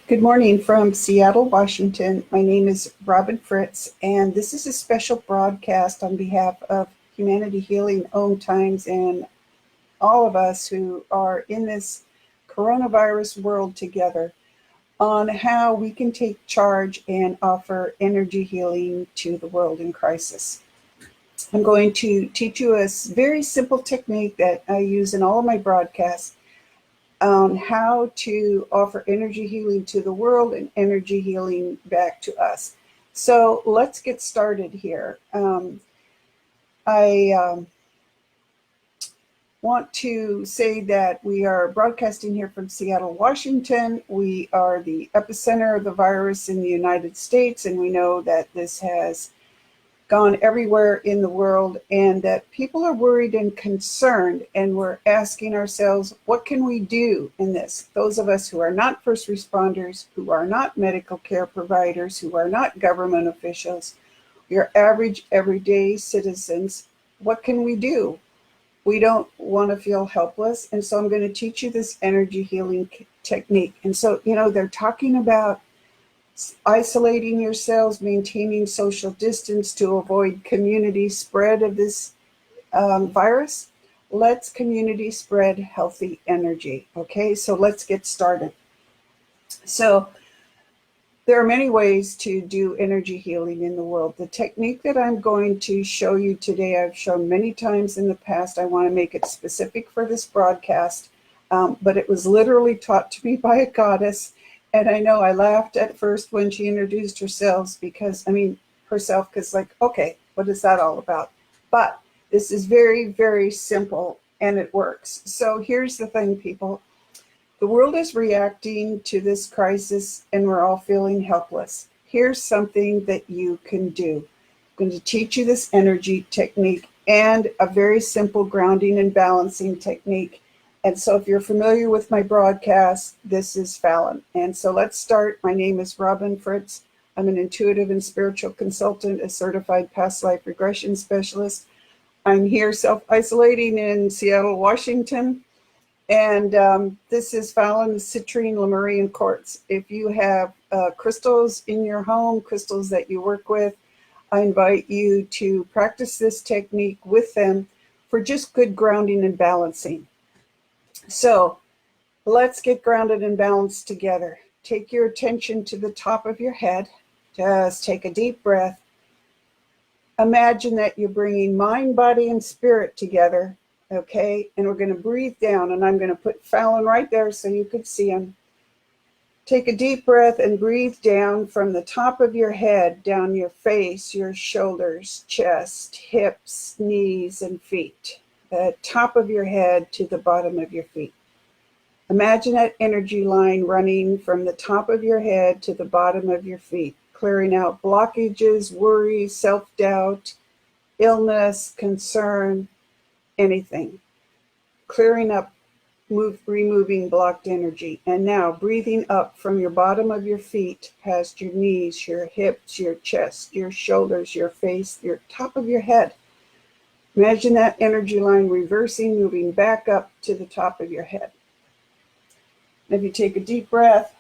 Good morning from Seattle, Washington. My name is Robin Fritz, and this is a special broadcast on behalf of Humanity Healing, Om Times, and all of us who are in this coronavirus world together on how we can take charge and offer energy healing to the world in crisis. I'm going to teach you a very simple technique that I use in all of my broadcasts on how to offer energy healing to the world and energy healing back to us. So let's get started here. I want to say that we are broadcasting here from Seattle, Washington. We are the epicenter of the virus in the United States, and we know that this has gone everywhere in the world and that people are worried and concerned, and we're asking ourselves, what can we do in this? Those of us who are not first responders, who are not medical care providers, who are not government officials, your average everyday citizens, what can we do? We don't want to feel helpless, and so I'm going to teach you this energy healing technique. And so, they're talking about isolating yourselves, maintaining social distance to avoid community spread of this virus. Let's community spread healthy energy. Okay, so let's get started. So there are many ways to do energy healing in the world. The technique that I'm going to show you today, I've shown many times in the past. I want to make it specific for this broadcast, but it was literally taught to me by a goddess. And I know I laughed at first when she introduced herself because, like, okay, what is that all about? But this is very, very simple and it works. So here's the thing, people. The world is reacting to this crisis and we're all feeling helpless. Here's something that you can do. I'm going to teach you this energy technique and a very simple grounding and balancing technique. And so if you're familiar with my broadcast, this is Fallon. And so let's start. My name is Robin Fritz. I'm an intuitive and spiritual consultant, a certified past life regression specialist. I'm here self-isolating in Seattle, Washington. And this is Fallon Citrine Lemurian Quartz. If you have crystals in your home, crystals that you work with, I invite you to practice this technique with them for just good grounding and balancing. So let's get grounded and balanced together. Take your attention to the top of your head. Just take a deep breath. Imagine that you're bringing mind, body, and spirit together. Okay, and we're going to breathe down, and I'm going to put Fallon right there so you could see him. Take a deep breath and breathe down from the top of your head, down your face, your shoulders, chest, hips, knees, and feet. The top of your head to the bottom of your feet. Imagine that energy line running from the top of your head to the bottom of your feet, clearing out blockages, worry, self-doubt, illness, concern, anything. Clearing up, removing blocked energy. And now breathing up from your bottom of your feet, past your knees, your hips, your chest, your shoulders, your face, your top of your head. Imagine that energy line reversing, moving back up to the top of your head. If you take a deep breath,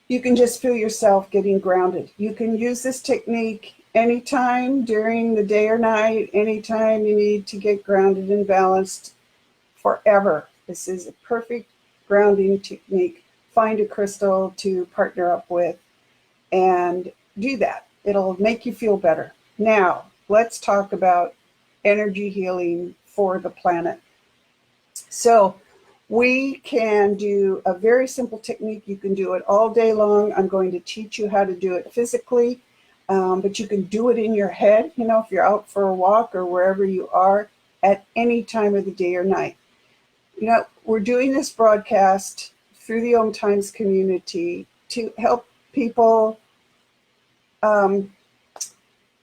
you can just feel yourself getting grounded. You can use this technique anytime during the day or night, anytime you need to get grounded and balanced, forever. This is a perfect grounding technique. Find a crystal to partner up with and do that. It'll make you feel better. Now, let's talk about energy healing for the planet. So we can do a very simple technique. You can do it all day long. I'm going to teach you how to do it physically, but you can do it in your head, if you're out for a walk or wherever you are at any time of the day or night. We're doing this broadcast through the Om Times community to help people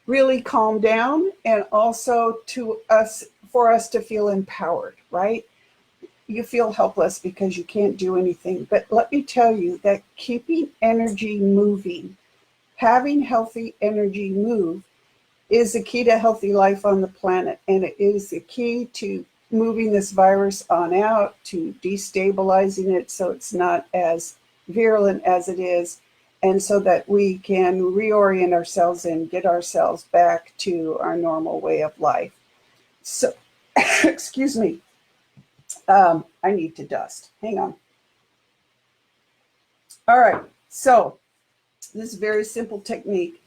really calm down, and also for us to feel empowered, right? You feel helpless because you can't do anything. But let me tell you that keeping energy moving, having healthy energy move, is the key to healthy life on the planet. And it is the key to moving this virus on out, to destabilizing it so it's not as virulent as it is, and so that we can reorient ourselves and get ourselves back to our normal way of life. So, excuse me, I need to dust. Hang on. All right, so this is a very simple technique.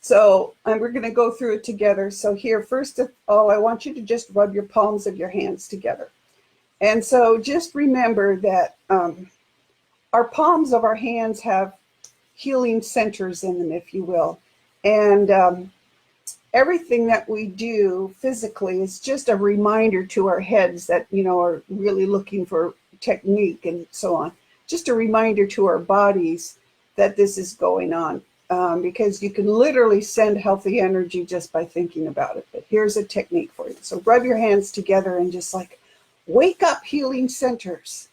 So we're going to go through it together. So here, first of all, I want you to just rub your palms of your hands together. And so just remember that our palms of our hands have healing centers in them, if you will. And everything that we do physically is just a reminder to our heads that, are really looking for technique and so on. Just a reminder to our bodies that this is going on. Because you can literally send healthy energy just by thinking about it. But here's a technique for you. So rub your hands together and just like wake up healing centers.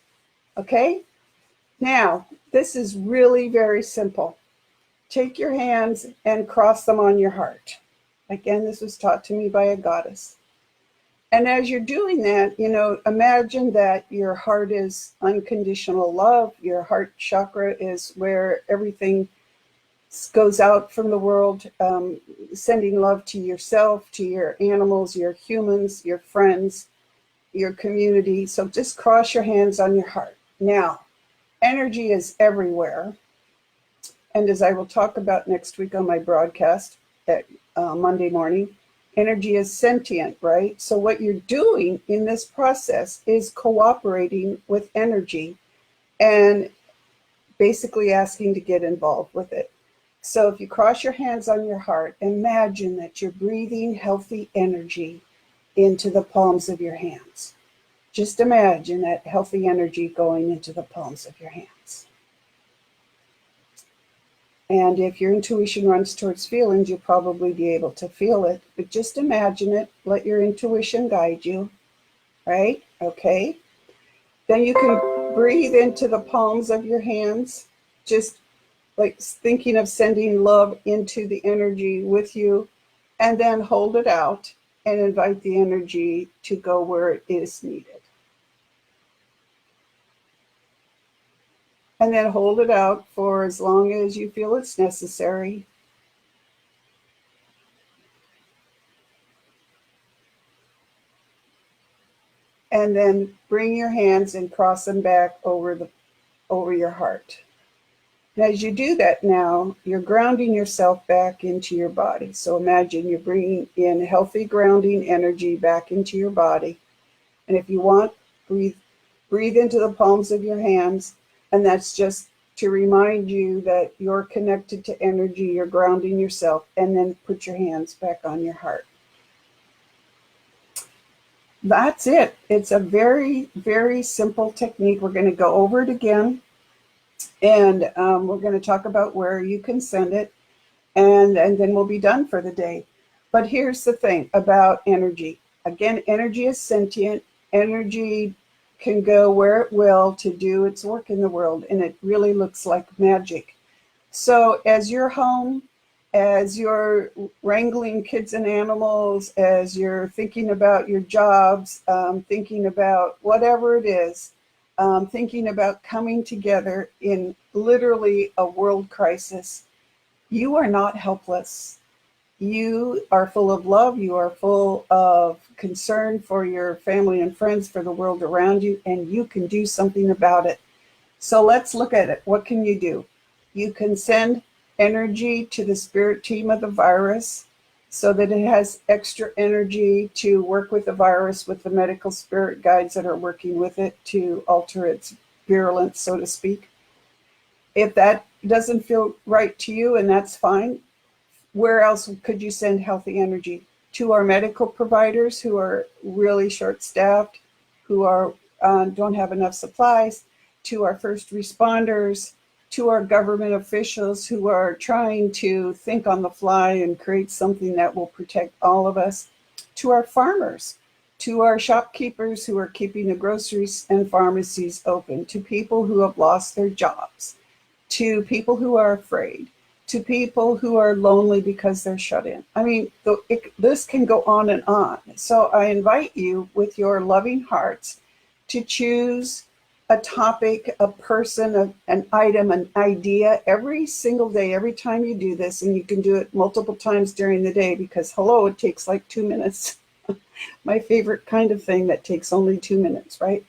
Okay? Now, this is really very simple. Take your hands and cross them on your heart. Again, this was taught to me by a goddess. And as you're doing that, imagine that your heart is unconditional love. Your heart chakra is where everything goes out from the world, sending love to yourself, to your animals, your humans, your friends, your community. So just cross your hands on your heart. Now, energy is everywhere. And as I will talk about next week on my broadcast at Monday morning, energy is sentient, right? So what you're doing in this process is cooperating with energy and basically asking to get involved with it. So if you cross your hands on your heart, imagine that you're breathing healthy energy into the palms of your hands. Just imagine that healthy energy going into the palms of your hands. And if your intuition runs towards feelings, you'll probably be able to feel it. But just imagine it. Let your intuition guide you. Right? Okay. Then you can breathe into the palms of your hands. Just like thinking of sending love into the energy with you, and then hold it out and invite the energy to go where it is needed. And then hold it out for as long as you feel it's necessary. And then bring your hands and cross them back over your heart. And as you do that now, you're grounding yourself back into your body. So imagine you're bringing in healthy grounding energy back into your body. And if you want, breathe into the palms of your hands. And that's just to remind you that you're connected to energy, you're grounding yourself, and then put your hands back on your heart. That's it. It's a very, very simple technique. We're going to go over it again. And we're going to talk about where you can send it, and then we'll be done for the day. But here's the thing about energy. Again, energy is sentient. Energy can go where it will to do its work in the world, and it really looks like magic. So as you're home, as you're wrangling kids and animals, as you're thinking about your jobs, thinking about whatever it is, thinking about coming together in literally a world crisis, you are not helpless. You are full of love. You are full of concern for your family and friends, for the world around you, and you can do something about it. So let's look at it. What can you do? You can send energy to the spirit team of the virus so that it has extra energy to work with the virus, with the medical spirit guides that are working with it to alter its virulence, so to speak. If that doesn't feel right to you, and that's fine, where else could you send healthy energy? To our medical providers who are really short-staffed, who are don't have enough supplies, to our first responders, to our government officials who are trying to think on the fly and create something that will protect all of us, to our farmers, to our shopkeepers who are keeping the groceries and pharmacies open, to people who have lost their jobs, to people who are afraid, to people who are lonely because they're shut in. I mean, this can go on and on. So I invite you with your loving hearts to choose a topic, a person, an item, an idea every single day, every time you do this. And you can do it multiple times during the day because, hello, it takes like 2 minutes. My favorite kind of thing that takes only 2 minutes, right?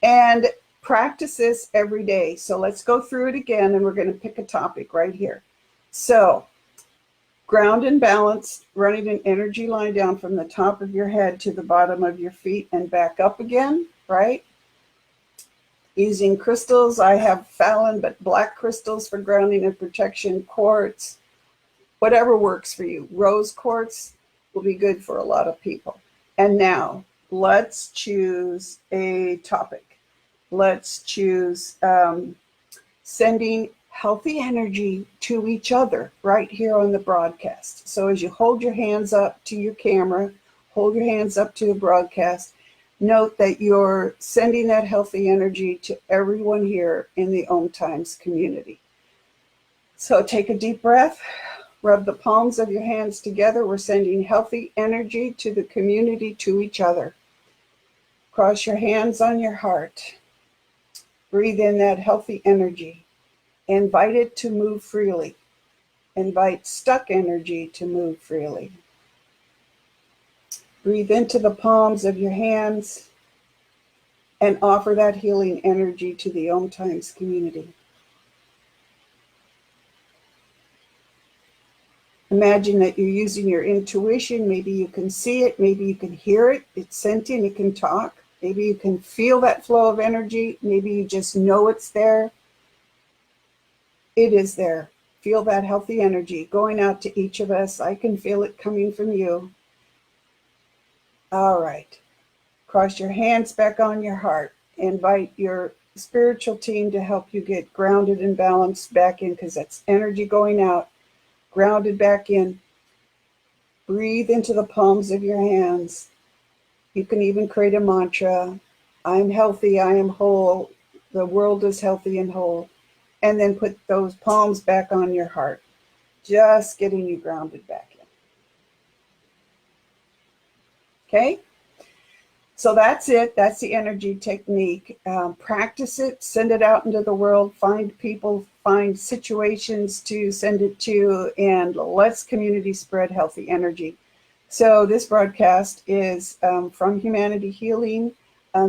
And practice this every day. So let's go through it again, and we're going to pick a topic right here. So ground and balance, running an energy line down from the top of your head to the bottom of your feet and back up again, right? Using crystals, I have Fallon, but black crystals for grounding and protection, quartz, whatever works for you. Rose quartz will be good for a lot of people. And now let's choose a topic. Let's choose sending healthy energy to each other right here on the broadcast. So as you hold your hands up to your camera, hold your hands up to the broadcast, note that you're sending that healthy energy to everyone here in the Om Times community. So take a deep breath, rub the palms of your hands together. We're sending healthy energy to the community, to each other. Cross your hands on your heart. Breathe in that healthy energy. Invite it to move freely. Invite stuck energy to move freely. Breathe into the palms of your hands and offer that healing energy to the Om Times community. Imagine that you're using your intuition. Maybe you can see it. Maybe you can hear it. It's sentient. It can talk. Maybe you can feel that flow of energy. Maybe you just know it's there. It is there. Feel that healthy energy going out to each of us. I can feel it coming from you. All right. Cross your hands back on your heart. Invite your spiritual team to help you get grounded and balanced back in, because that's energy going out. Grounded back in. Breathe into the palms of your hands. You can even create a mantra. I'm healthy, I am whole. The world is healthy and whole. And then put those palms back on your heart. Just getting you grounded back in. Okay? So that's it. That's the energy technique. Practice it. Send it out into the world. Find people, find situations to send it to, and let's community spread healthy energy. So this broadcast is from Humanity Healing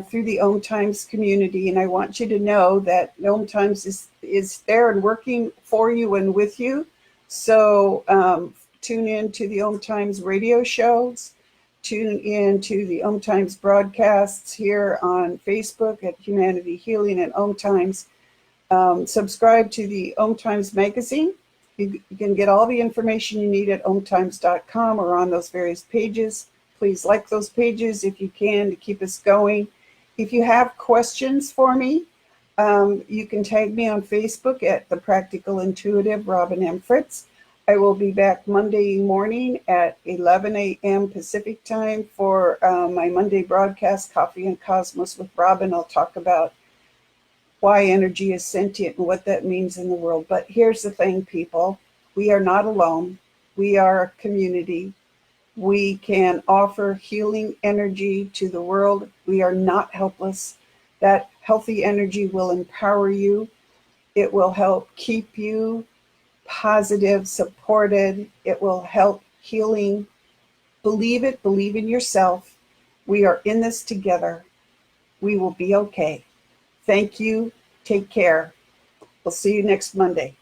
through the Om Times community. And I want you to know that Om Times is there and working for you and with you. So tune in to the Om Times radio shows. Tune in to the Om Times broadcasts here on Facebook at Humanity Healing and Om Times. Subscribe to the Om Times magazine. You can get all the information you need at omtimes.com or on those various pages. Please like those pages if you can to keep us going. If you have questions for me, you can tag me on Facebook at The Practical Intuitive, Robin M. Fritz. I will be back Monday morning at 11 a.m. Pacific time for my Monday broadcast, Coffee and Cosmos with Robin. I'll talk about why energy is sentient and what that means in the world. But here's the thing, people. We are not alone. We are a community. We can offer healing energy to the world. We are not helpless. That healthy energy will empower you. It will help keep you positive, supported. It will help healing. Believe it. Believe in yourself. We are in this together. We will be okay. Thank you. Take care. We'll see you next Monday.